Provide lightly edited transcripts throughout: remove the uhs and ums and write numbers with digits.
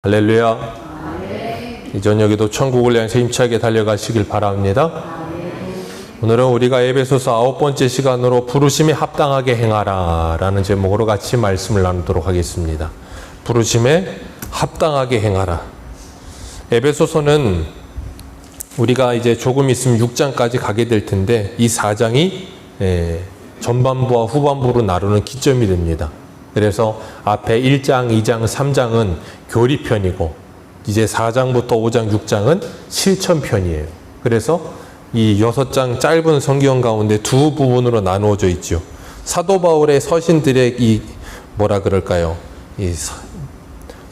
할렐루야. 이 저녁에도 천국을 향해서 힘차게 달려가시길 바랍니다. 오늘은 우리가 에베소서 9번째 시간으로 부르심에 합당하게 행하라 라는 제목으로 같이 말씀을 나누도록 하겠습니다. 부르심에 합당하게 행하라. 에베소서는 우리가 이제 조금 있으면 6장까지 가게 될 텐데 이 4장이 전반부와 후반부로 나누는 기점이 됩니다. 그래서 앞에 1장, 2장, 3장은 교리편이고 이제 4장부터 5장, 6장은 실천편이에요. 그래서 이 6장 짧은 성경 가운데 두 부분으로 나누어져 있죠. 사도 바울의 서신들의 이 뭐라 그럴까요? 이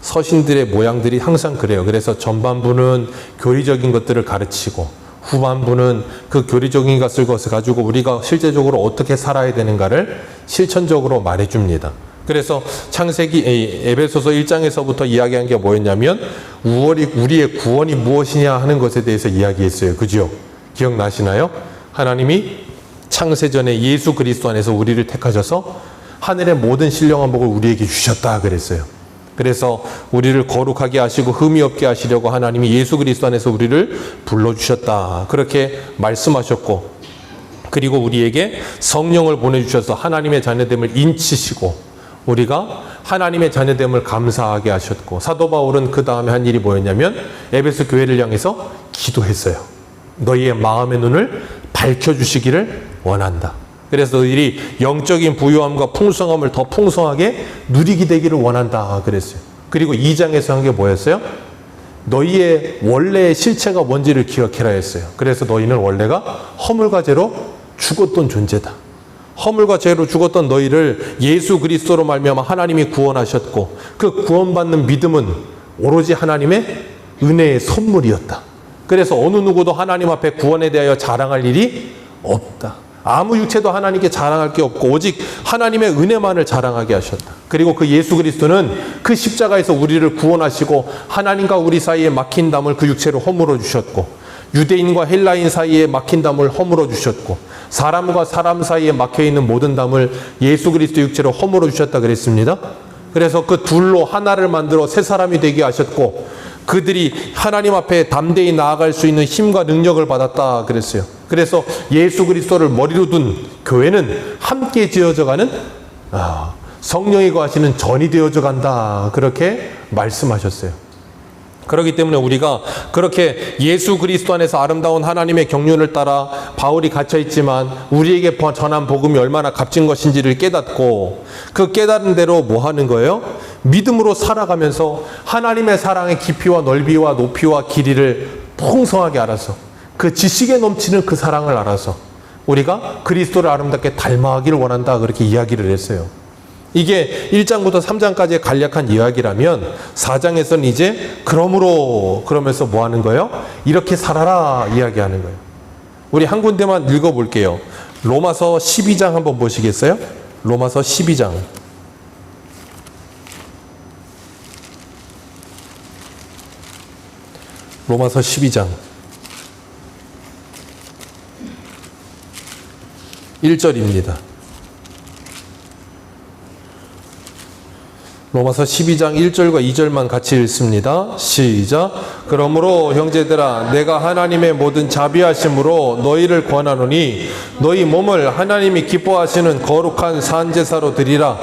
서신들의 모양들이 항상 그래요. 그래서 전반부는 교리적인 것들을 가르치고 후반부는 그 교리적인 것을 가지고 우리가 실제적으로 어떻게 살아야 되는가를 실천적으로 말해줍니다. 그래서 창세기 에베소서 1장에서부터 이야기한 게 뭐였냐면 우리의 구원이 무엇이냐 하는 것에 대해서 이야기했어요. 그죠? 기억나시나요? 하나님이 창세전에 예수 그리스도 안에서 우리를 택하셔서 하늘의 모든 신령한 복을 우리에게 주셨다 그랬어요. 그래서 우리를 거룩하게 하시고 흠이 없게 하시려고 하나님이 예수 그리스도 안에서 우리를 불러주셨다. 그렇게 말씀하셨고, 그리고 우리에게 성령을 보내주셔서 하나님의 자녀됨을 인치시고 우리가 하나님의 자녀됨을 감사하게 하셨고, 사도 바울은 그 다음에 한 일이 뭐였냐면 에베소 교회를 향해서 기도했어요. 너희의 마음의 눈을 밝혀주시기를 원한다. 그래서 너희들이 영적인 부유함과 풍성함을 더 풍성하게 누리게 되기를 원한다 그랬어요. 그리고 2장에서 한 게 뭐였어요? 너희의 원래의 실체가 뭔지를 기억해라 했어요. 그래서 너희는 원래가 허물과 죄로 죽었던 존재다. 허물과 죄로 죽었던 너희를 예수 그리스도로 말미암아 하나님이 구원하셨고, 그 구원받는 믿음은 오로지 하나님의 은혜의 선물이었다. 그래서 어느 누구도 하나님 앞에 구원에 대하여 자랑할 일이 없다. 아무 육체도 하나님께 자랑할 게 없고 오직 하나님의 은혜만을 자랑하게 하셨다. 그리고 그 예수 그리스도는 그 십자가에서 우리를 구원하시고 하나님과 우리 사이에 막힌 담을 그 육체로 허물어 주셨고, 유대인과 헬라인 사이에 막힌 담을 허물어 주셨고, 사람과 사람 사이에 막혀있는 모든 담을 예수 그리스도 육체로 허물어 주셨다 그랬습니다. 그래서 그 둘로 하나를 만들어 새 사람이 되게 하셨고, 그들이 하나님 앞에 담대히 나아갈 수 있는 힘과 능력을 받았다 그랬어요. 그래서 예수 그리스도를 머리로 둔 교회는 함께 지어져가는 성령이 거하시는 전이 되어져 간다, 그렇게 말씀하셨어요. 그렇기 때문에 우리가 그렇게 예수 그리스도 안에서 아름다운 하나님의 경륜을 따라 바울이 갇혀있지만 우리에게 전한 복음이 얼마나 값진 것인지를 깨닫고, 그 깨달은 대로 뭐 하는 거예요? 믿음으로 살아가면서 하나님의 사랑의 깊이와 넓이와 높이와 길이를 풍성하게 알아서, 그 지식에 넘치는 그 사랑을 알아서 우리가 그리스도를 아름답게 닮아가기를 원한다, 그렇게 이야기를 했어요. 이게 1장부터 3장까지의 간략한 이야기라면 4장에서는 이제 그러면서 뭐 하는 거예요? 이렇게 살아라 이야기하는 거예요. 우리 한 군데만 읽어볼게요. 로마서 12장 한번 보시겠어요? 로마서 12장. 로마서 12장 1절입니다. 로마서 12장 1절과 2절만 같이 읽습니다. 시작. 그러므로 형제들아, 내가 하나님의 모든 자비하심으로 너희를 권하노니 너희 몸을 하나님이 기뻐하시는 거룩한 산제사로 드리라.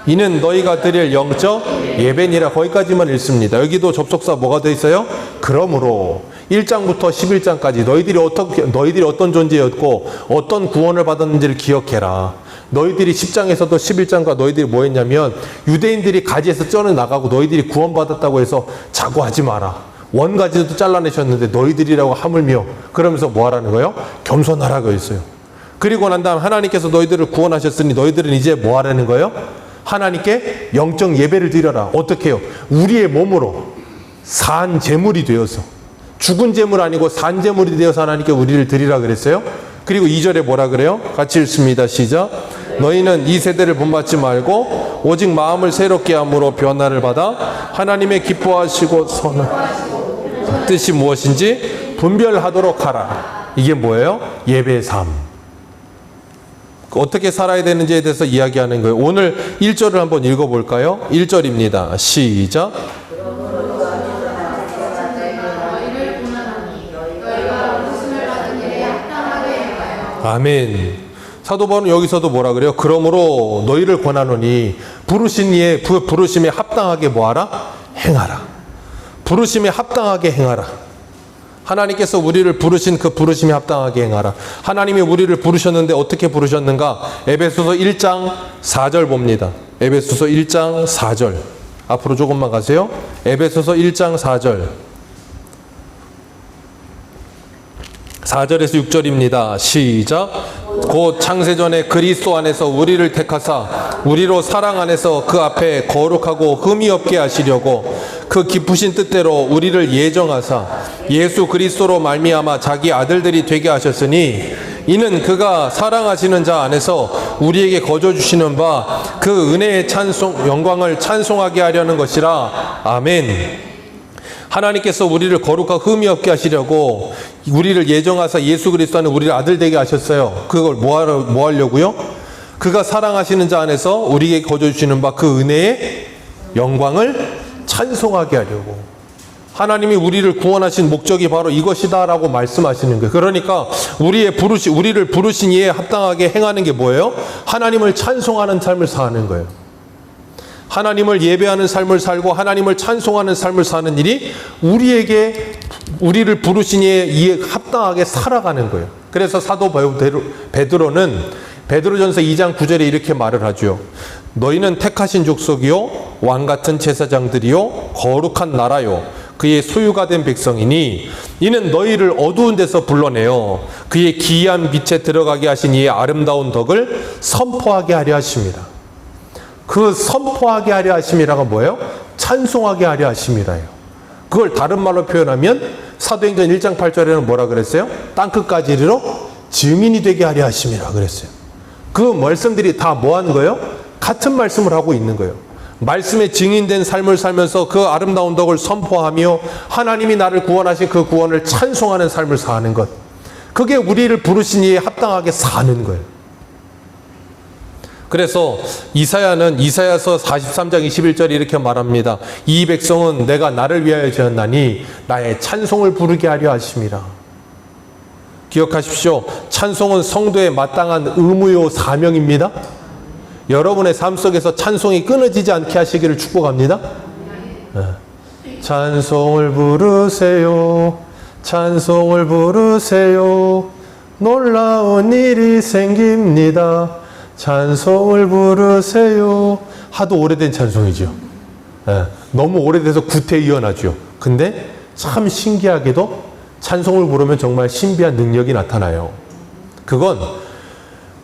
이는 너희가 드릴 영적 예배니라. 거기까지만 읽습니다. 여기도 접속사 뭐가 돼 있어요? 그러므로 1장부터 11장까지 너희들이 어떤 존재였고 어떤 구원을 받았는지를 기억해라. 너희들이 10장에서도 11장과 너희들이 뭐 했냐면 유대인들이 가지에서 쪄내 나가고 너희들이 구원받았다고 해서 자고하지 마라. 원가지도 잘라내셨는데 너희들이라고 하물며 그러면서 뭐 하라는 거예요? 겸손하라고 했어요. 그리고 난 다음 하나님께서 너희들을 구원하셨으니 너희들은 이제 뭐 하라는 거예요? 하나님께 영적 예배를 드려라. 어떻게 해요? 우리의 몸으로 산 제물이 되어서, 죽은 제물 아니고 산 제물이 되어서 하나님께 우리를 드리라 그랬어요. 그리고 2절에 뭐라 그래요? 같이 읽습니다. 시작. 너희는 이 세대를 본받지 말고 오직 마음을 새롭게 함으로 변화를 받아 하나님의 기뻐하시고 선한 뜻이 무엇인지 분별하도록 하라. 이게 뭐예요? 예배의 삶. 어떻게 살아야 되는지에 대해서 이야기하는 거예요. 오늘 1절을 한번 읽어볼까요? 1절입니다. 시작. 아멘. 사도 바울은 여기서도 뭐라 그래요? 그러므로 너희를 권하노니 부르신 이의 부르심에 합당하게 뭐하라? 행하라. 부르심에 합당하게 행하라. 하나님께서 우리를 부르신 그 부르심에 합당하게 행하라. 하나님이 우리를 부르셨는데 어떻게 부르셨는가? 에베소서 1장 4절 봅니다. 에베소서 1장 4절. 앞으로 조금만 가세요. 에베소서 1장 4절. 4절에서 6절입니다. 시작. 곧 창세전에 그리스도 안에서 우리를 택하사 우리로 사랑 안에서 그 앞에 거룩하고 흠이 없게 하시려고 그 기쁘신 뜻대로 우리를 예정하사 예수 그리스도로 말미암아 자기 아들들이 되게 하셨으니 이는 그가 사랑하시는 자 안에서 우리에게 거저 주시는 바 그 은혜의 찬송 영광을 찬송하게 하려는 것이라. 아멘. 하나님께서 우리를 거룩하고 흠이 없게 하시려고 우리를 예정하사 예수 그리스도 안에 우리를 아들 되게 하셨어요. 그걸 뭐 하려고요? 그가 사랑하시는 자 안에서 우리에게 거저 주시는 바 그 은혜의 영광을 찬송하게 하려고. 하나님이 우리를 구원하신 목적이 바로 이것이다라고 말씀하시는 거예요. 그러니까 우리를 부르신 이에 합당하게 행하는 게 뭐예요? 하나님을 찬송하는 삶을 사는 거예요. 하나님을 예배하는 삶을 살고 하나님을 찬송하는 삶을 사는 일이 우리를 부르신 이에 합당하게 살아가는 거예요. 그래서 사도 베드로는 베드로전서 2장 9절에 이렇게 말을 하죠. 너희는 택하신 족속이요 왕같은 제사장들이요 거룩한 나라요 그의 소유가 된 백성이니 이는 너희를 어두운 데서 불러내어 그의 기이한 빛에 들어가게 하신 이의 아름다운 덕을 선포하게 하려 하십니다. 그 선포하게 하려 하심이라가 뭐예요? 찬송하게 하려 하심이라요. 그걸 다른 말로 표현하면 사도행전 1장 8절에는 뭐라 그랬어요? 땅끝까지 이르러 증인이 되게 하려 하심이라 그랬어요. 그 말씀들이 다 뭐 하는 거예요? 같은 말씀을 하고 있는 거예요. 말씀에 증인된 삶을 살면서 그 아름다운 덕을 선포하며 하나님이 나를 구원하신 그 구원을 찬송하는 삶을 사는 것. 그게 우리를 부르신 이에 합당하게 사는 거예요. 그래서 이사야는 이사야서 43장 21절에 이렇게 말합니다. 이 백성은 내가 나를 위하여 지었나니 나의 찬송을 부르게 하려 하심이라. 기억하십시오. 찬송은 성도의 마땅한 의무요 사명입니다. 여러분의 삶 속에서 찬송이 끊어지지 않게 하시기를 축복합니다. 찬송을 부르세요. 찬송을 부르세요. 놀라운 일이 생깁니다. 찬송을 부르세요. 하도 오래된 찬송이죠. 너무 오래돼서 구태의연하죠. 근데 참 신기하게도 찬송을 부르면 정말 신비한 능력이 나타나요. 그건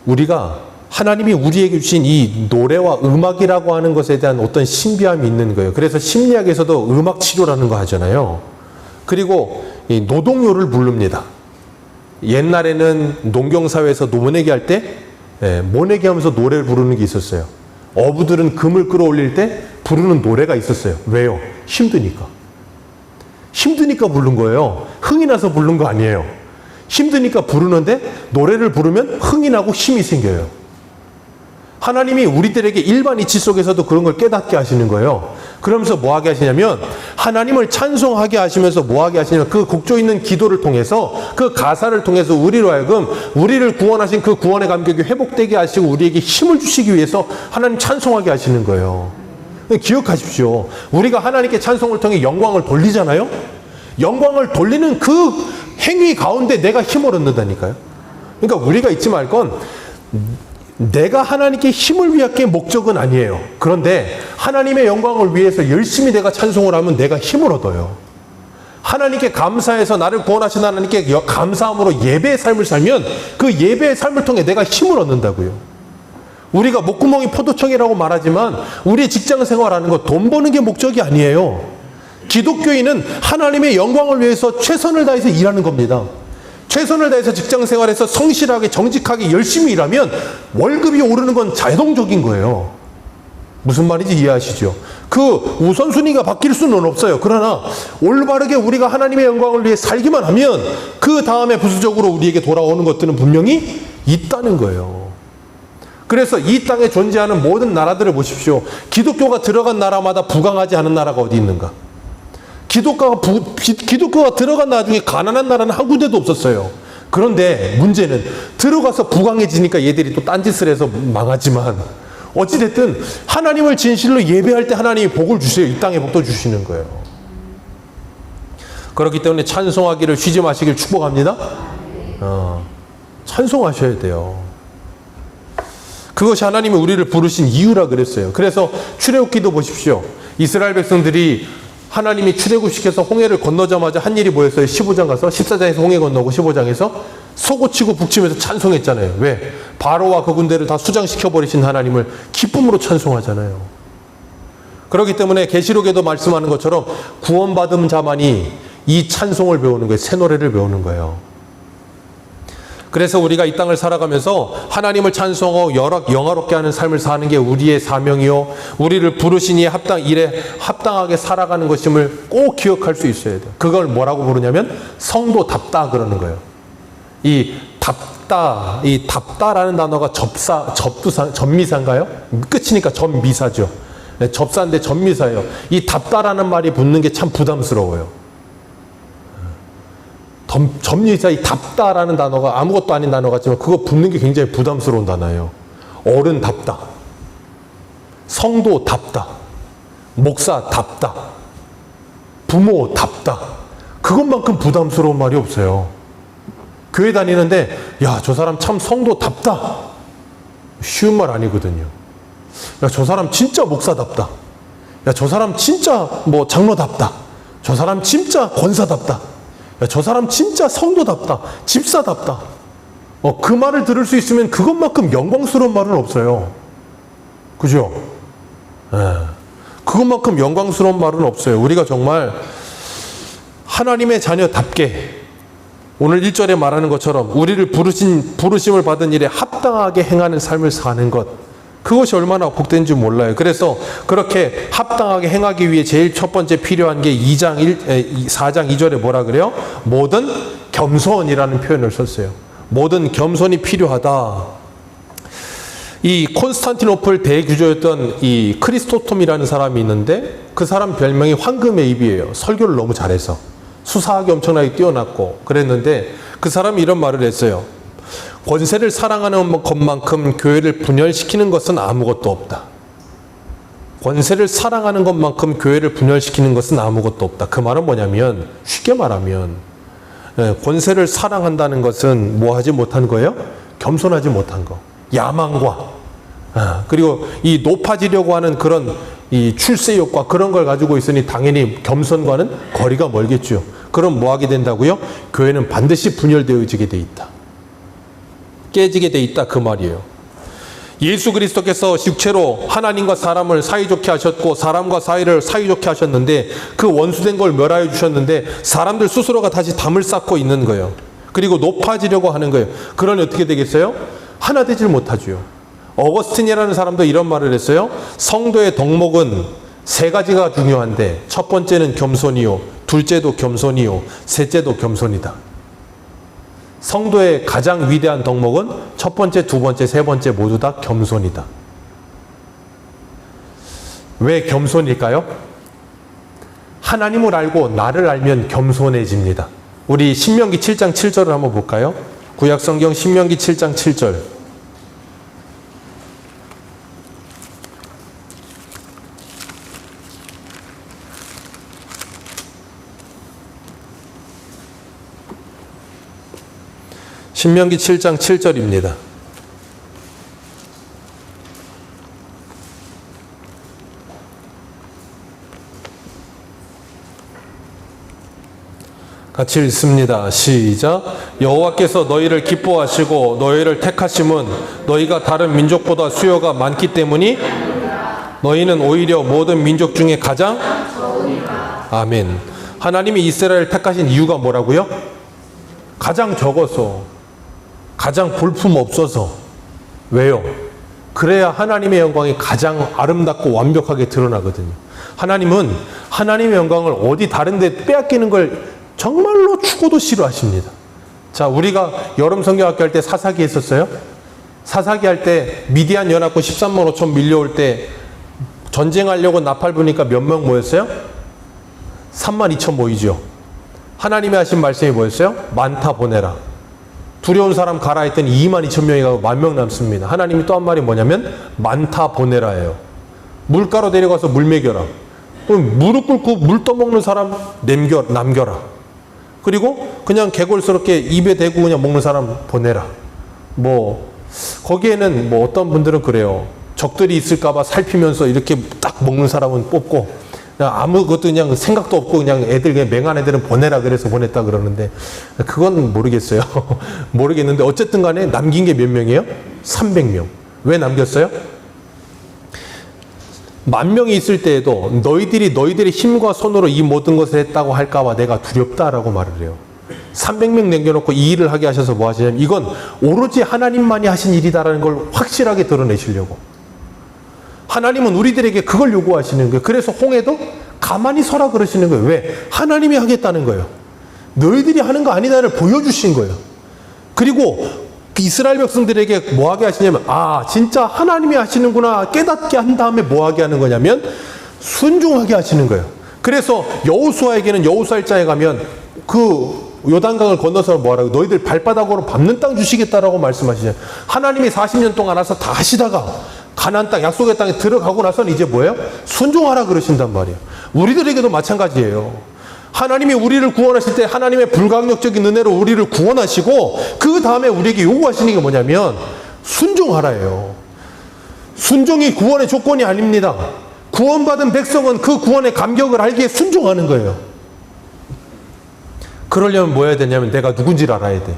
우리가 하나님이 우리에게 주신 이 노래와 음악이라고 하는 것에 대한 어떤 신비함이 있는 거예요. 그래서 심리학에서도 음악 치료라는 거 하잖아요. 그리고 이 노동요를 부릅니다. 옛날에는 농경사회에서 모내기 할 때 모내기 하면서 노래를 부르는 게 있었어요. 어부들은 금을 끌어올릴 때 부르는 노래가 있었어요. 왜요? 힘드니까. 힘드니까 부른 거예요. 흥이 나서 부른 거 아니에요. 힘드니까 부르는데 노래를 부르면 흥이 나고 힘이 생겨요. 하나님이 우리들에게 일반 이치 속에서도 그런 걸 깨닫게 하시는 거예요. 그러면서 뭐 하게 하시냐면 하나님을 찬송하게 하시면서 뭐 하게 하시냐면 그 곡조 있는 기도를 통해서 그 가사를 통해서 우리로 하여금 우리를 구원하신 그 구원의 감격이 회복되게 하시고 우리에게 힘을 주시기 위해서 하나님 찬송하게 하시는 거예요. 기억하십시오. 우리가 하나님께 찬송을 통해 영광을 돌리잖아요. 영광을 돌리는 그 행위 가운데 내가 힘을 얻는다니까요. 그러니까 우리가 잊지 말 건 내가 하나님께 힘을 위한 게 목적은 아니에요. 그런데 하나님의 영광을 위해서 열심히 내가 찬송을 하면 내가 힘을 얻어요. 하나님께 감사해서 나를 구원하신 하나님께 감사함으로 예배의 삶을 살면 그 예배의 삶을 통해 내가 힘을 얻는다고요. 우리가 목구멍이 포도청이라고 말하지만 우리 직장 생활하는 거 돈 버는 게 목적이 아니에요. 기독교인은 하나님의 영광을 위해서 최선을 다해서 일하는 겁니다. 최선을 다해서 직장 생활에서 성실하게 정직하게 열심히 일하면 월급이 오르는 건 자동적인 거예요. 무슨 말인지 이해하시죠? 그 우선순위가 바뀔 수는 없어요. 그러나 올바르게 우리가 하나님의 영광을 위해 살기만 하면 그 다음에 부수적으로 우리에게 돌아오는 것들은 분명히 있다는 거예요. 그래서 이 땅에 존재하는 모든 나라들을 보십시오. 기독교가 들어간 나라마다 부강하지 않은 나라가 어디 있는가? 기독교가 들어간 나라 중에 가난한 나라는 한 군데도 없었어요. 그런데 문제는 들어가서 부강해지니까 얘들이 또 딴짓을 해서 망하지만 어찌됐든 하나님을 진실로 예배할 때 하나님이 복을 주세요. 이 땅에 복도 주시는 거예요. 그렇기 때문에 찬송하기를 쉬지 마시길 축복합니다. 찬송하셔야 돼요. 그것이 하나님이 우리를 부르신 이유라 그랬어요. 그래서 출애굽기도 보십시오. 이스라엘 백성들이 하나님이 출애굽시켜서 홍해를 건너자마자 한 일이 뭐였어요? 15장 가서 14장에서 홍해 건너고 15장에서 쏘고치고 북치면서 찬송했잖아요. 왜? 바로와 그 군대를 다 수장시켜버리신 하나님을 기쁨으로 찬송하잖아요. 그렇기 때문에 계시록에도 말씀하는 것처럼 구원받은 자만이 이 찬송을 배우는 거예요. 새 노래를 배우는 거예요. 그래서 우리가 이 땅을 살아가면서 하나님을 찬송하고 영화롭게 하는 삶을 사는 게 우리의 사명이요, 우리를 부르신 이에 일에 합당하게 살아가는 것임을 꼭 기억할 수 있어야 돼요. 그걸 뭐라고 부르냐면 성도답다 그러는 거예요. 이 답다라는 단어가 접미사인가요? 끝이니까 접미사죠. 네, 접사인데 접미사예요. 이 답다라는 말이 붙는 게 참 부담스러워요. 접미사 이 답다라는 단어가 아무것도 아닌 단어 같지만 그거 붙는 게 굉장히 부담스러운 단어예요. 어른답다, 성도답다, 목사답다, 부모답다. 그것만큼 부담스러운 말이 없어요. 교회 다니는데 야, 저 사람 참 성도답다. 쉬운 말 아니거든요. 야, 저 사람 진짜 목사답다. 야, 저 사람 진짜 뭐 장로답다. 저 사람 진짜 권사답다. 야, 저 사람 진짜 성도답다. 집사답다. 그 말을 들을 수 있으면 그것만큼 영광스러운 말은 없어요. 그죠? 그것만큼 영광스러운 말은 없어요. 우리가 정말 하나님의 자녀답게 오늘 1절에 말하는 것처럼 우리를 부르심을 받은 일에 합당하게 행하는 삶을 사는 것, 그것이 얼마나 복된지 몰라요. 그래서 그렇게 합당하게 행하기 위해 제일 첫 번째 필요한 게 4장 2절에 뭐라 그래요? 모든 겸손이라는 표현을 썼어요. 모든 겸손이 필요하다. 이 콘스탄티노플 대규조였던 이 크리스토톰이라는 사람이 있는데 그 사람 별명이 황금의 입이에요. 설교를 너무 잘해서. 수사학이 엄청나게 뛰어났고 그랬는데 그 사람이 이런 말을 했어요. 권세를 사랑하는 것만큼 교회를 분열시키는 것은 아무것도 없다. 권세를 사랑하는 것만큼 교회를 분열시키는 것은 아무것도 없다. 그 말은 뭐냐면, 쉽게 말하면 권세를 사랑한다는 것은 뭐 하지 못한 거예요? 겸손하지 못한 거. 야망과 그리고 이 높아지려고 하는 그런 이 출세욕과 그런 걸 가지고 있으니 당연히 겸손과는 거리가 멀겠죠. 그럼 뭐 하게 된다고요? 교회는 반드시 분열되어지게 돼 있다. 깨지게 돼 있다 그 말이에요. 예수 그리스도께서 육체로 하나님과 사람을 사이좋게 하셨고 사람과 사이를 사이좋게 하셨는데 그 원수된 걸 멸하여 주셨는데 사람들 스스로가 다시 담을 쌓고 있는 거예요. 그리고 높아지려고 하는 거예요. 그러니 어떻게 되겠어요? 하나 되질 못하죠. 어거스틴이라는 사람도 이런 말을 했어요. 성도의 덕목은 세 가지가 중요한데 첫 번째는 겸손이요, 둘째도 겸손이요, 셋째도 겸손이다. 성도의 가장 위대한 덕목은 첫 번째, 두 번째, 세 번째 모두 다 겸손이다. 왜 겸손일까요? 하나님을 알고 나를 알면 겸손해집니다. 우리 신명기 7장 7절을 한번 볼까요? 구약성경 신명기 7장 7절. 신명기 7장 7절입니다. 같이 읽습니다. 시작. 여호와께서 너희를 기뻐하시고 너희를 택하심은 너희가 다른 민족보다 수요가 많기 때문이 너희는 오히려 모든 민족 중에 가장 아멘. 하나님이 이스라엘을 택하신 이유가 뭐라고요? 가장 적어서, 가장 볼품 없어서. 왜요? 그래야 하나님의 영광이 가장 아름답고 완벽하게 드러나거든요. 하나님은 하나님의 영광을 어디 다른 데 빼앗기는 걸 정말로 죽어도 싫어하십니다. 자, 우리가 여름 성경학교 할 때 사사기 했었어요? 사사기 할 때 미디안 연합군 13만 5천 밀려올 때 전쟁하려고 나팔 부니까 몇 명 모였어요? 3만 2천 모이죠. 하나님이 하신 말씀이 뭐였어요? 많다 보내라. 두려운 사람 가라 했더니 22,000명이 가고 10,000명 남습니다. 하나님이 또 한 말이 뭐냐면 많다 보내라예요. 물가로 내려가서 물 먹여라. 그럼 무릎 꿇고 물 떠먹는 사람 남겨라. 그리고 그냥 개골스럽게 입에 대고 그냥 먹는 사람 보내라. 거기에는 어떤 분들은 그래요. 적들이 있을까봐 살피면서 이렇게 딱 먹는 사람은 뽑고, 그냥 아무것도 그냥 생각도 없고 그냥 그냥 맹한 애들은 보내라 그래서 보냈다 그러는데, 그건 모르겠어요. 모르겠는데 어쨌든 간에 남긴 게 몇 명이에요? 300명. 왜 남겼어요? 10,000명이 있을 때에도 너희들의 힘과 손으로 이 모든 것을 했다고 할까봐 내가 두렵다라고 말을 해요. 300명 남겨놓고 이 일을 하게 하셔서 뭐 하시냐면, 이건 오로지 하나님만이 하신 일이다라는 걸 확실하게 드러내시려고. 하나님은 우리들에게 그걸 요구하시는 거예요. 그래서 홍해도 가만히 서라 그러시는 거예요. 왜? 하나님이 하겠다는 거예요. 너희들이 하는 거 아니다를 보여주신 거예요. 그리고 이스라엘 백성들에게 뭐 하게 하시냐면, 진짜 하나님이 하시는구나 깨닫게 한 다음에 뭐 하게 하는 거냐면 순종하게 하시는 거예요. 그래서 여호수아에게는 여호수아일장에 가면 그 요단강을 건너서 뭐하라고, 너희들 발바닥으로 밟는 땅 주시겠다라고 말씀하시잖아요. 하나님이 40년 동안 와서 다 하시다가 가나안 땅, 약속의 땅에 들어가고 나서는 이제 뭐예요? 순종하라 그러신단 말이에요. 우리들에게도 마찬가지예요. 하나님이 우리를 구원하실 때 하나님의 불가항력적인 은혜로 우리를 구원하시고, 그 다음에 우리에게 요구하시는 게 뭐냐면 순종하라예요. 순종이 구원의 조건이 아닙니다. 구원받은 백성은 그 구원의 감격을 알기에 순종하는 거예요. 그러려면 뭐 해야 되냐면 내가 누군지를 알아야 돼.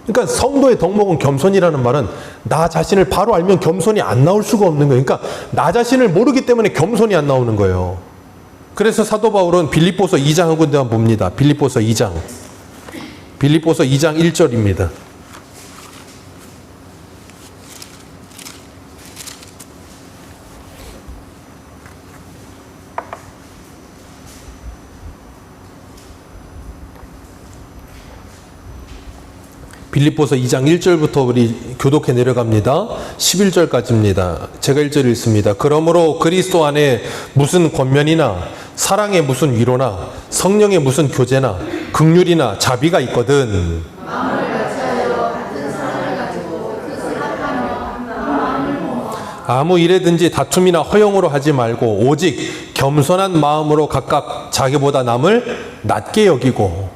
그러니까 성도의 덕목은 겸손이라는 말은 나 자신을 바로 알면 겸손이 안 나올 수가 없는 거예요. 그러니까 나 자신을 모르기 때문에 겸손이 안 나오는 거예요. 그래서 사도 바울은 빌립보서 2장하고 한번 봅니다. 빌립보서 2장 1절입니다. 빌립보서 2장 1절부터 우리 교독해 내려갑니다. 11절까지입니다. 제가 1절 읽습니다. 그러므로 그리스도 안에 무슨 권면이나 사랑의 무슨 위로나 성령의 무슨 교제나 긍휼이나 자비가 있거든. 아무 일에든지 다툼이나 허용으로 하지 말고 오직 겸손한 마음으로 각각 자기보다 남을 낮게 여기고,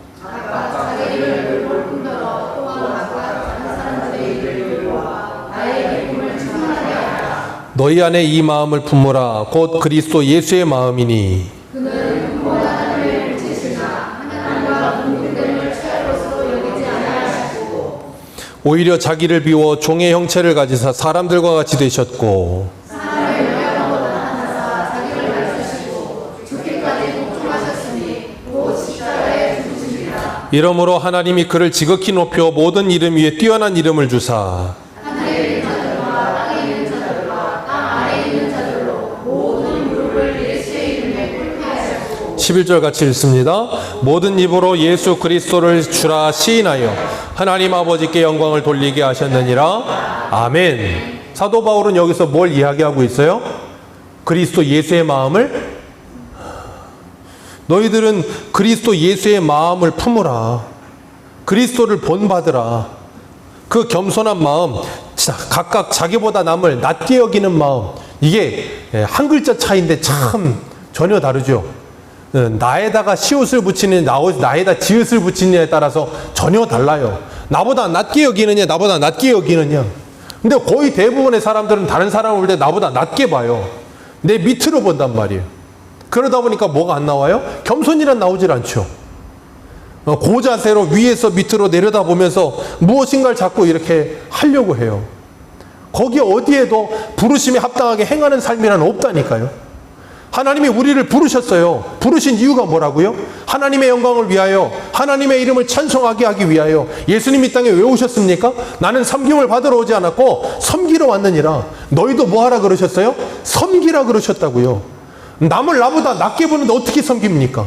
너희 안에 이 마음을 품으라. 곧 그리스도 예수의 마음이니. 그는 하나님을 붙이시나 하나님과 분분됨을 차이로서 여기지 아니하시고, 오히려 자기를 비워 종의 형체를 가지사 사람들과 같이 되셨고, 사람의 모양보다 하나사 자기를 낮추시고 죽기까지 복종하셨으니 곧 십자가에 죽으시리라. 이러므로 하나님이 그를 지극히 높여 모든 이름 위에 뛰어난 이름을 주사 11절 같이 읽습니다. 모든 입으로 예수 그리스도를 주라 시인하여 하나님 아버지께 영광을 돌리게 하셨느니라. 아멘. 사도 바울은 여기서 뭘 이야기하고 있어요? 그리스도 예수의 마음을, 너희들은 그리스도 예수의 마음을 품으라. 그리스도를 본받으라. 그 겸손한 마음, 각각 자기보다 남을 낮게 여기는 마음, 이게 한 글자 차이인데 참 전혀 다르죠. 나에다가 시옷을 붙이는, 나에다 지읒을 붙이느냐에 따라서 전혀 달라요. 나보다 낮게 여기느냐, 나보다 낮게 여기느냐. 근데 거의 대부분의 사람들은 다른 사람을 볼 때 나보다 낮게 봐요. 내 밑으로 본단 말이에요. 그러다 보니까 뭐가 안 나와요? 겸손이란 나오질 않죠. 고자세로 위에서 밑으로 내려다보면서 무엇인가를 자꾸 이렇게 하려고 해요. 거기 어디에도 부르심에 합당하게 행하는 삶이란 없다니까요. 하나님이 우리를 부르셨어요. 부르신 이유가 뭐라고요? 하나님의 영광을 위하여, 하나님의 이름을 찬송하게 하기 위하여. 예수님 이 땅에 왜 오셨습니까? 나는 섬김을 받으러 오지 않았고 섬기러 왔느니라. 너희도 뭐 하라 그러셨어요? 섬기라 그러셨다고요. 남을 나보다 낮게 보는데 어떻게 섬깁니까?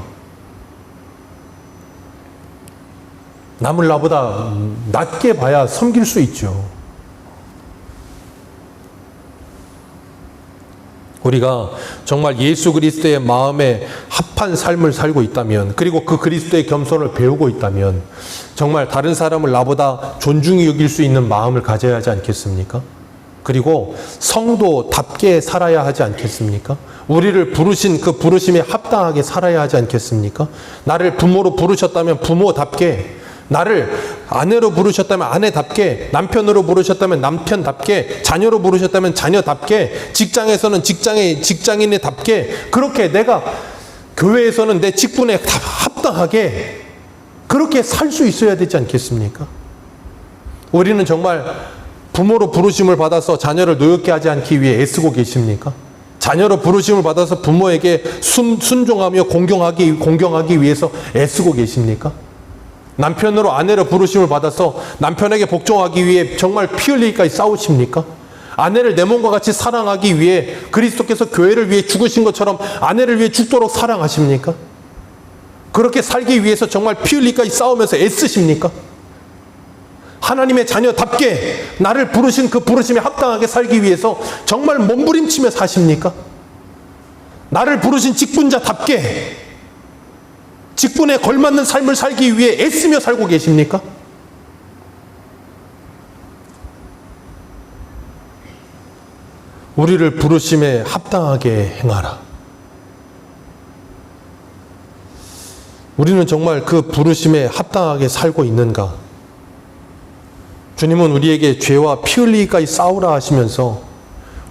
남을 나보다 낮게 봐야 섬길 수 있죠. 우리가 정말 예수 그리스도의 마음에 합한 삶을 살고 있다면, 그리고 그 그리스도의 겸손을 배우고 있다면 정말 다른 사람을 나보다 존중히 여길 수 있는 마음을 가져야 하지 않겠습니까? 그리고 성도답게 살아야 하지 않겠습니까? 우리를 부르신 그 부르심에 합당하게 살아야 하지 않겠습니까? 나를 부모로 부르셨다면 부모답게, 나를 아내로 부르셨다면 아내답게, 남편으로 부르셨다면 남편답게, 자녀로 부르셨다면 자녀답게, 직장에서는 직장인답게, 그렇게 내가 교회에서는 내 직분에 합당하게 그렇게 살 수 있어야 되지 않겠습니까? 우리는 정말 부모로 부르심을 받아서 자녀를 노엽게 하지 않기 위해 애쓰고 계십니까? 자녀로 부르심을 받아서 부모에게 순종하며 공경하기 위해서 애쓰고 계십니까? 남편으로 아내로 부르심을 받아서 남편에게 복종하기 위해 정말 피 흘리기까지 싸우십니까? 아내를 내 몸과 같이 사랑하기 위해 그리스도께서 교회를 위해 죽으신 것처럼 아내를 위해 죽도록 사랑하십니까? 그렇게 살기 위해서 정말 피 흘리기까지 싸우면서 애쓰십니까? 하나님의 자녀답게 나를 부르신 그 부르심에 합당하게 살기 위해서 정말 몸부림치며 사십니까? 나를 부르신 직분자답게 직분에 걸맞는 삶을 살기 위해 애쓰며 살고 계십니까? 우리를 부르심에 합당하게 행하라. 우리는 정말 그 부르심에 합당하게 살고 있는가? 주님은 우리에게 죄와 피 흘리기까지 싸우라 하시면서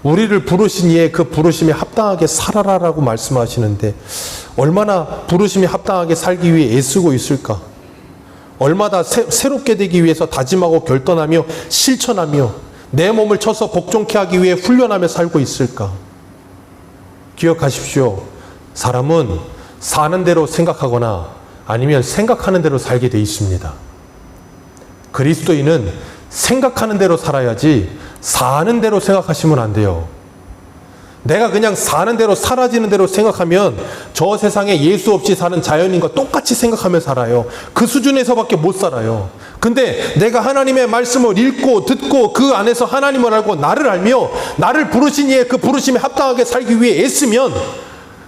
우리를 부르신 이에 그 부르심에 합당하게 살아라라고 말씀하시는데, 얼마나 부르심에 합당하게 살기 위해 애쓰고 있을까? 얼마나 새롭게 되기 위해서 다짐하고 결단하며 실천하며 내 몸을 쳐서 복종케 하기 위해 훈련하며 살고 있을까? 기억하십시오. 사람은 사는 대로 생각하거나 아니면 생각하는 대로 살게 돼 있습니다. 그리스도인은 생각하는 대로 살아야지 사는 대로 생각하시면 안 돼요. 내가 그냥 사는 대로 사라지는 대로 생각하면 저 세상에 예수 없이 사는 자연인과 똑같이 생각하며 살아요. 그 수준에서밖에 못 살아요. 근데 내가 하나님의 말씀을 읽고 듣고 그 안에서 하나님을 알고 나를 알며 나를 부르신 이에 그 부르심에 합당하게 살기 위해 애쓰면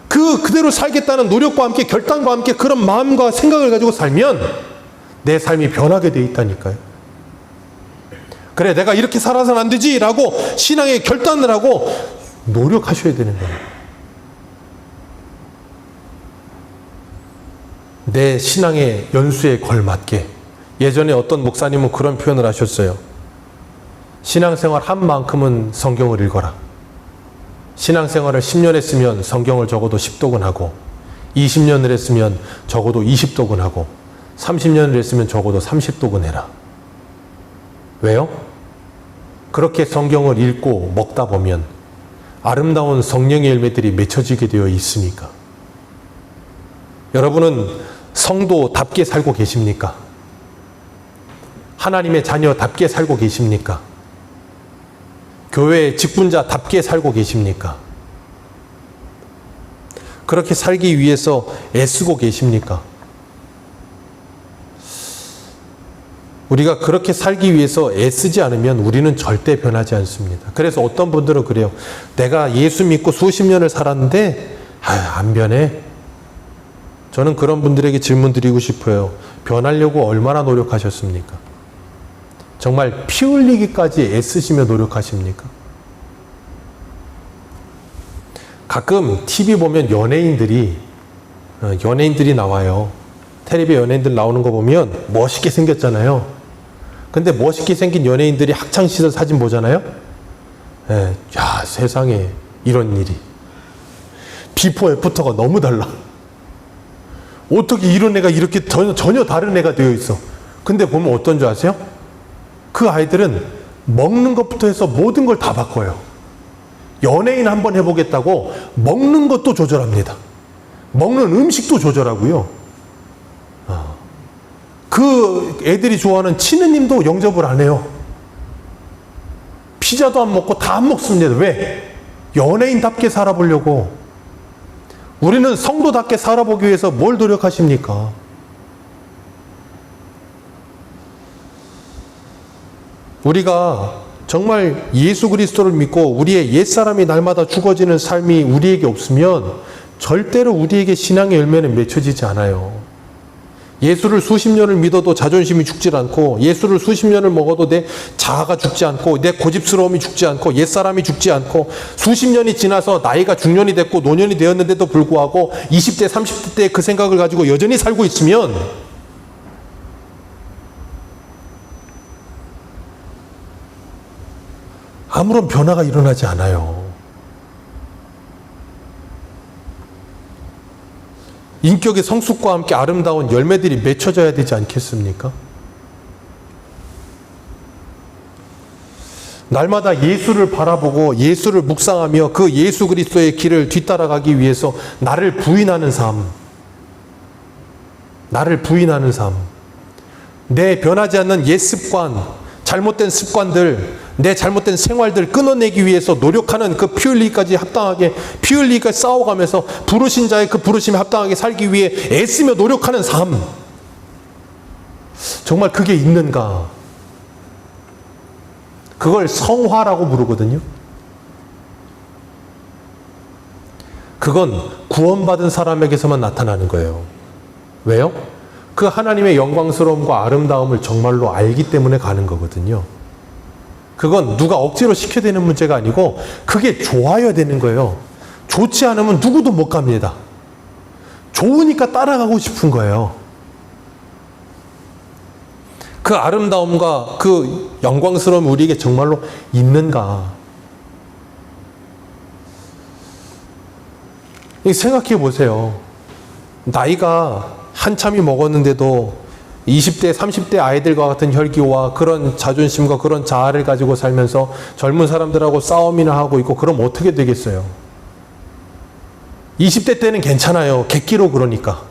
그대로 살겠다는 노력과 함께 결단과 함께 그런 마음과 생각을 가지고 살면 내 삶이 변하게 돼 있다니까요. 그래, 내가 이렇게 살아서는 안 되지 라고 신앙의 결단을 하고 노력하셔야 되는 거예요. 내 신앙의 연수에 걸맞게. 예전에 어떤 목사님은 그런 표현을 하셨어요. 신앙생활 한 만큼은 성경을 읽어라. 신앙생활을 10년 했으면 성경을 적어도 10독은 하고, 20년을 했으면 적어도 20독은 하고, 30년을 했으면 적어도 30독은 해라. 왜요? 그렇게 성경을 읽고 먹다 보면 아름다운 성령의 열매들이 맺혀지게 되어 있으니까. 여러분은 성도답게 살고 계십니까? 하나님의 자녀답게 살고 계십니까? 교회의 직분자답게 살고 계십니까? 그렇게 살기 위해서 애쓰고 계십니까? 우리가 그렇게 살기 위해서 애쓰지 않으면 우리는 절대 변하지 않습니다. 그래서 어떤 분들은 그래요. 내가 예수 믿고 수십 년을 살았는데 안 변해. 저는 그런 분들에게 질문 드리고 싶어요. 변하려고 얼마나 노력하셨습니까? 정말 피 흘리기까지 애쓰시며 노력하십니까? 가끔 TV 보면 연예인들이 나와요. 텔레비에 연예인들 나오는 거 보면 멋있게 생겼잖아요. 근데 멋있게 생긴 연예인들이 학창시절 사진 보잖아요. 야, 세상에 이런 일이. 비포 애프터가 너무 달라. 어떻게 이런 애가 이렇게 전혀 다른 애가 되어 있어. 근데 보면 어떤 줄 아세요? 그 아이들은 먹는 것부터 해서 모든 걸 다 바꿔요. 연예인 한번 해보겠다고 먹는 것도 조절합니다. 먹는 음식도 조절하고요. 그 애들이 좋아하는 치느님도 영접을 안 해요. 피자도 안 먹고 다 안 먹습니다. 왜? 연예인답게 살아보려고. 우리는 성도답게 살아보기 위해서 뭘 노력하십니까? 우리가 정말 예수 그리스도를 믿고 우리의 옛사람이 날마다 죽어지는 삶이 우리에게 없으면 절대로 우리에게 신앙의 열매는 맺혀지지 않아요. 예수를 수십 년을 믿어도 자존심이 죽질 않고, 예수를 수십 년을 먹어도 내 자아가 죽지 않고, 내 고집스러움이 죽지 않고, 옛사람이 죽지 않고, 수십 년이 지나서 나이가 중년이 됐고 노년이 되었는데도 불구하고 20대 30대 때 그 생각을 가지고 여전히 살고 있으면 아무런 변화가 일어나지 않아요. 인격의 성숙과 함께 아름다운 열매들이 맺혀져야 되지 않겠습니까? 날마다 예수를 바라보고 예수를 묵상하며 그 예수 그리스도의 길을 뒤따라가기 위해서 나를 부인하는 삶, 내 변하지 않는 옛 습관, 잘못된 습관들, 내 잘못된 생활들 끊어내기 위해서 노력하는 그 피 흘리기까지 합당하게, 피 흘리기까지 싸워가면서 부르신 자의 그 부르심에 합당하게 살기 위해 애쓰며 노력하는 삶, 정말 그게 있는가? 그걸 성화라고 부르거든요. 그건 구원받은 사람에게서만 나타나는 거예요. 왜요? 그 하나님의 영광스러움과 아름다움을 정말로 알기 때문에 가는 거거든요. 그건 누가 억지로 시켜야 되는 문제가 아니고 그게 좋아야 되는 거예요. 좋지 않으면 누구도 못 갑니다. 좋으니까 따라가고 싶은 거예요. 그 아름다움과 그 영광스러움이 우리에게 정말로 있는가? 생각해 보세요. 나이가 한참이 먹었는데도 20대, 30대 아이들과 같은 혈기와 그런 자존심과 그런 자아를 가지고 살면서 젊은 사람들하고 싸움이나 하고 있고, 그럼 어떻게 되겠어요? 20대 때는 괜찮아요. 객기로 그러니까.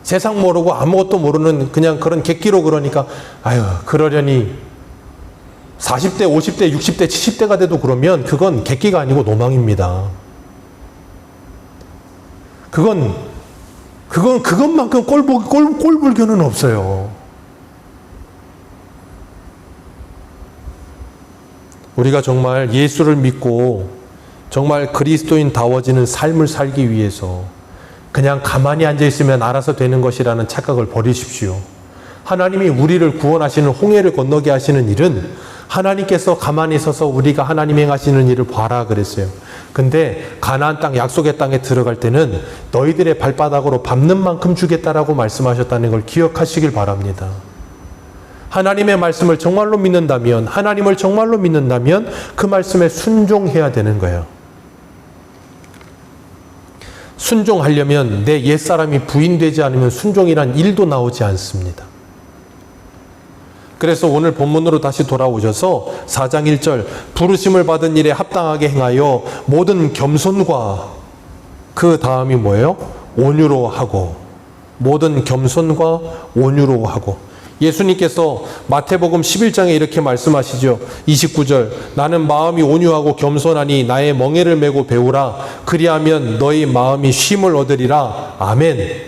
세상 모르고 아무것도 모르는 그냥 그런 객기로 그러니까, 아유, 그러려니 40대, 50대, 60대, 70대가 돼도 그러면 그건 객기가 아니고 노망입니다. 그것만큼 꼴불견은 없어요. 우리가 정말 예수를 믿고 정말 그리스도인다워지는 삶을 살기 위해서 그냥 가만히 앉아있으면 알아서 되는 것이라는 착각을 버리십시오. 하나님이 우리를 구원하시는, 홍해를 건너게 하시는 일은 하나님께서 가만히 서서 우리가 하나님 행하시는 일을 봐라 그랬어요. 근데 가나안 땅, 약속의 땅에 들어갈 때는 너희들의 발바닥으로 밟는 만큼 주겠다라고 말씀하셨다는 걸 기억하시길 바랍니다. 하나님의 말씀을 정말로 믿는다면, 하나님을 정말로 믿는다면 그 말씀에 순종해야 되는 거예요. 순종하려면 내 옛사람이 부인되지 않으면 순종이란 일도 나오지 않습니다. 그래서 오늘 본문으로 다시 돌아오셔서 4장 1절, 부르심을 받은 일에 합당하게 행하여 모든 겸손과, 그 다음이 뭐예요? 온유로 하고, 모든 겸손과 온유로 하고. 예수님께서 마태복음 11장에 이렇게 말씀하시죠. 29절, 나는 마음이 온유하고 겸손하니 나의 멍에를 메고 배우라. 그리하면 너희 마음이 쉼을 얻으리라. 아멘.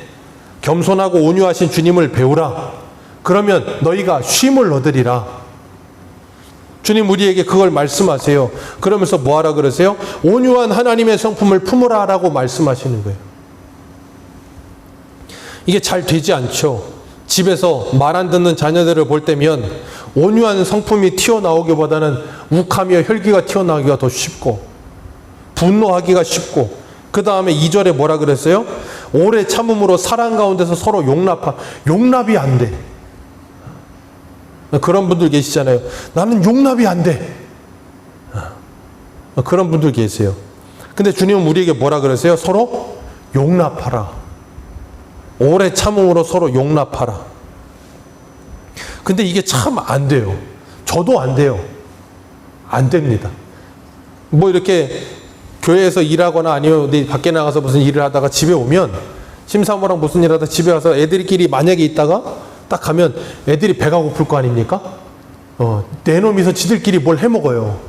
겸손하고 온유하신 주님을 배우라. 그러면 너희가 쉼을 얻으리라. 주님 우리에게 그걸 말씀하세요. 그러면서 뭐하라 그러세요? 온유한 하나님의 성품을 품으라 라고 말씀하시는 거예요. 이게 잘 되지 않죠. 집에서 말 안 듣는 자녀들을 볼 때면 온유한 성품이 튀어나오기보다는 욱하며 혈기가 튀어나오기가 더 쉽고, 분노하기가 쉽고, 그 다음에 2절에 뭐라 그랬어요? 오래 참음으로 사랑 가운데서 서로 용납이 안 돼. 그런 분들 계시잖아요. 나는 용납이 안 돼. 그런 분들 계세요. 근데 주님은 우리에게 뭐라 그러세요? 서로 용납하라. 오래 참음으로 서로 용납하라. 근데 이게 참 안 돼요. 저도 안 돼요. 안 됩니다. 뭐 이렇게 교회에서 일하거나 아니면 어디 밖에 나가서 무슨 일을 하다가 집에 오면, 심사모랑 무슨 일 하다 집에 와서 애들끼리 만약에 있다가 딱 가면 애들이 배가 고플 거 아닙니까? 내 놈이서 지들끼리 뭘 해먹어요.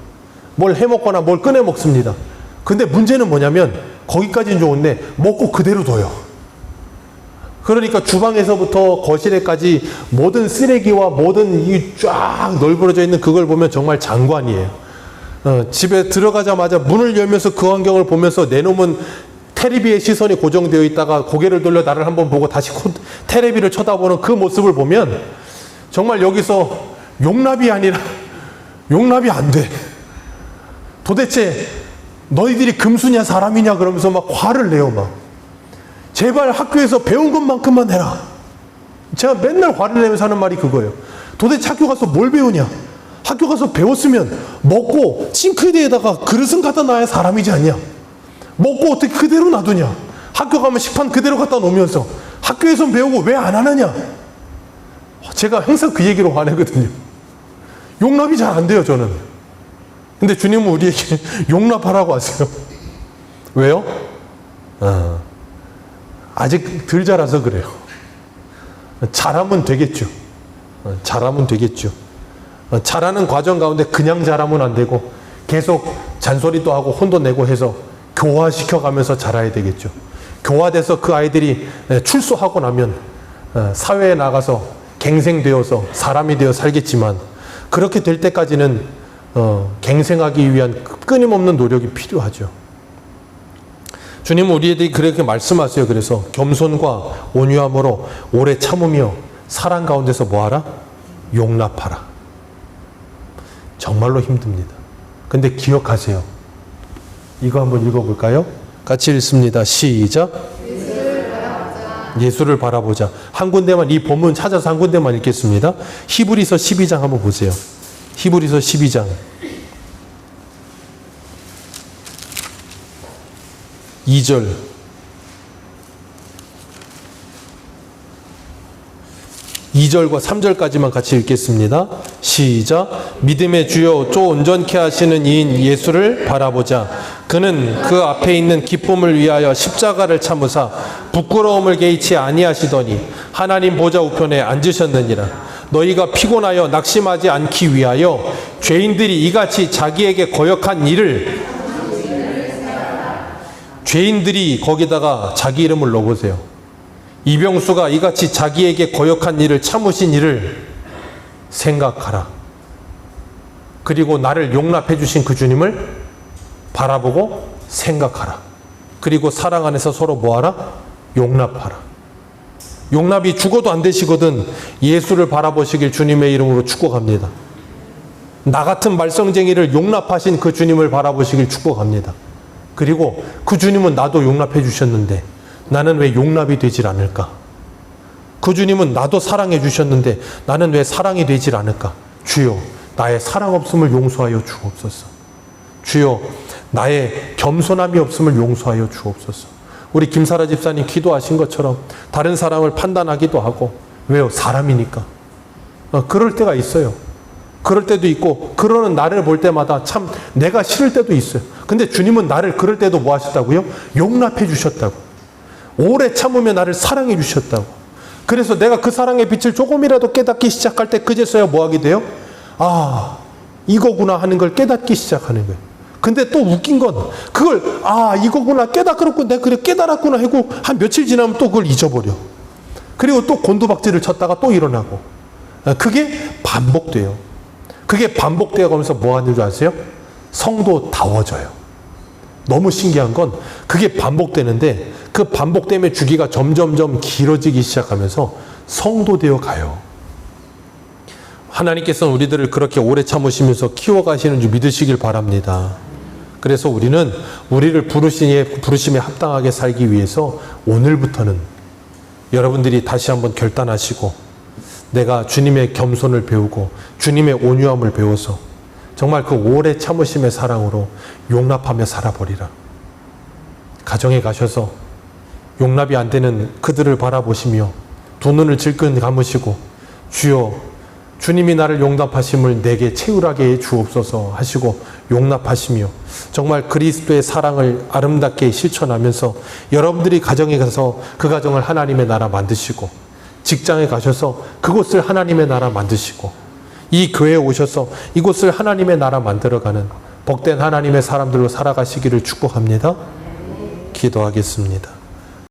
뭘 해먹거나 뭘 꺼내 먹습니다. 근데 문제는 뭐냐면 거기까지는 좋은데 먹고 그대로 둬요. 그러니까 주방에서부터 거실에까지 모든 쓰레기와 모든 이 쫙 널브러져 있는 그걸 보면 정말 장관이에요. 집에 들어가자마자 문을 열면서 그 환경을 보면서 내놈은 테레비의 시선이 고정되어 있다가 고개를 돌려 나를 한번 보고 다시 테레비를 쳐다보는 그 모습을 보면 정말 여기서 용납이 아니라 용납이 안 돼. 도대체 너희들이 금수냐 사람이냐 그러면서 막 화를 내요. 막 제발 학교에서 배운 것만큼만 해라. 제가 맨날 화를 내면서 하는 말이 그거예요. 도대체 학교 가서 뭘 배우냐. 학교 가서 배웠으면 먹고 싱크대에다가 그릇은 갖다 놔야 사람이지 않냐. 먹고 어떻게 그대로 놔두냐. 학교 가면 식판 그대로 갖다 놓으면서 학교에선 배우고 왜 안 하느냐. 제가 항상 그 얘기로 화내거든요. 용납이 잘 안 돼요, 저는. 근데 주님은 우리에게 용납하라고 하세요. 왜요? 아직 덜 자라서 그래요. 잘하면 되겠죠. 잘하면 되겠죠. 자라는 과정 가운데 그냥 자라면 안 되고 계속 잔소리도 하고 혼도 내고 해서 교화시켜 가면서 자라야 되겠죠. 교화돼서 그 아이들이 출소하고 나면 사회에 나가서 갱생되어서 사람이 되어 살겠지만 그렇게 될 때까지는 갱생하기 위한 끊임없는 노력이 필요하죠. 주님은 우리에게 그렇게 말씀하세요. 그래서 겸손과 온유함으로 오래 참으며 사랑 가운데서 뭐하라? 용납하라. 정말로 힘듭니다. 근데 기억하세요. 이거 한번 읽어볼까요? 같이 읽습니다. 시작. 예수를 바라보자. 한 군데만, 이 본문 찾아서 한 군데만 읽겠습니다. 히브리서 12장 한번 보세요. 히브리서 12장 2절. (2절과) (3절까지만) 같이 읽겠습니다. 시작. 믿음의 주요 또 온전케 하시는 이인 예수를 바라보자. 그는 그 앞에 있는 기쁨을 위하여 십자가를 참으사 부끄러움을 개의치 아니하시더니 하나님 보좌 우편에 앉으셨느니라. 너희가 피곤하여 낙심하지 않기 위하여 죄인들이 이같이 자기에게 거역한 일을, 죄인들이 거기다가 자기 이름을 넣어보세요. 이병수가 이같이 자기에게 거역한 일을 참으신 일을 생각하라. 그리고 나를 용납해 주신 그 주님을 바라보고 생각하라. 그리고 사랑 안에서 서로 뭐하라? 용납하라. 용납이 죽어도 안 되시거든 예수를 바라보시길 주님의 이름으로 축복합니다. 나 같은 말썽쟁이를 용납하신 그 주님을 바라보시길 축복합니다. 그리고 그 주님은 나도 용납해 주셨는데 나는 왜 용납이 되질 않을까? 그 주님은 나도 사랑해 주셨는데 나는 왜 사랑이 되질 않을까? 주여, 나의 사랑 없음을 용서하여 주옵소서. 주여, 나의 겸손함이 없음을 용서하여 주옵소서. 우리 김사라 집사님 기도하신 것처럼 다른 사람을 판단하기도 하고, 왜요? 사람이니까. 그럴 때가 있어요. 그럴 때도 있고, 그러는 나를 볼 때마다 참 내가 싫을 때도 있어요. 근데 주님은 나를 그럴 때도 뭐 하셨다고요? 용납해 주셨다고. 오래 참으며 나를 사랑해 주셨다고. 그래서 내가 그 사랑의 빛을 조금이라도 깨닫기 시작할 때 그제서야 뭐 하게 돼요? 아, 이거구나 하는 걸 깨닫기 시작하는 거예요. 근데 또 웃긴 건 그걸 이거구나 깨닫고 내가 그래 깨달았구나 하고 한 며칠 지나면 또 그걸 잊어버려. 그리고 또 곤두박질을 쳤다가 또 일어나고. 그게 반복돼요. 그게 반복되어 가면서 뭐 하는 줄 아세요? 성도다워져요. 너무 신기한 건 그게 반복되는데 그 반복됨의 주기가 점점점 길어지기 시작하면서 성도되어 가요. 하나님께서는 우리들을 그렇게 오래 참으시면서 키워가시는 줄 믿으시길 바랍니다. 그래서 우리는 우리를 부르심에 합당하게 살기 위해서 오늘부터는 여러분들이 다시 한번 결단하시고 내가 주님의 겸손을 배우고 주님의 온유함을 배워서 정말 그 오래 참으심의 사랑으로 용납하며 살아버리라. 가정에 가셔서 용납이 안 되는 그들을 바라보시며 두 눈을 질끈 감으시고 주여 주님이 나를 용납하심을 내게 채울하게 해 주옵소서 하시고 용납하시며 정말 그리스도의 사랑을 아름답게 실천하면서 여러분들이 가정에 가서 그 가정을 하나님의 나라 만드시고 직장에 가셔서 그곳을 하나님의 나라 만드시고 이 교회에 오셔서 이곳을 하나님의 나라 만들어가는 복된 하나님의 사람들로 살아가시기를 축복합니다. 기도하겠습니다.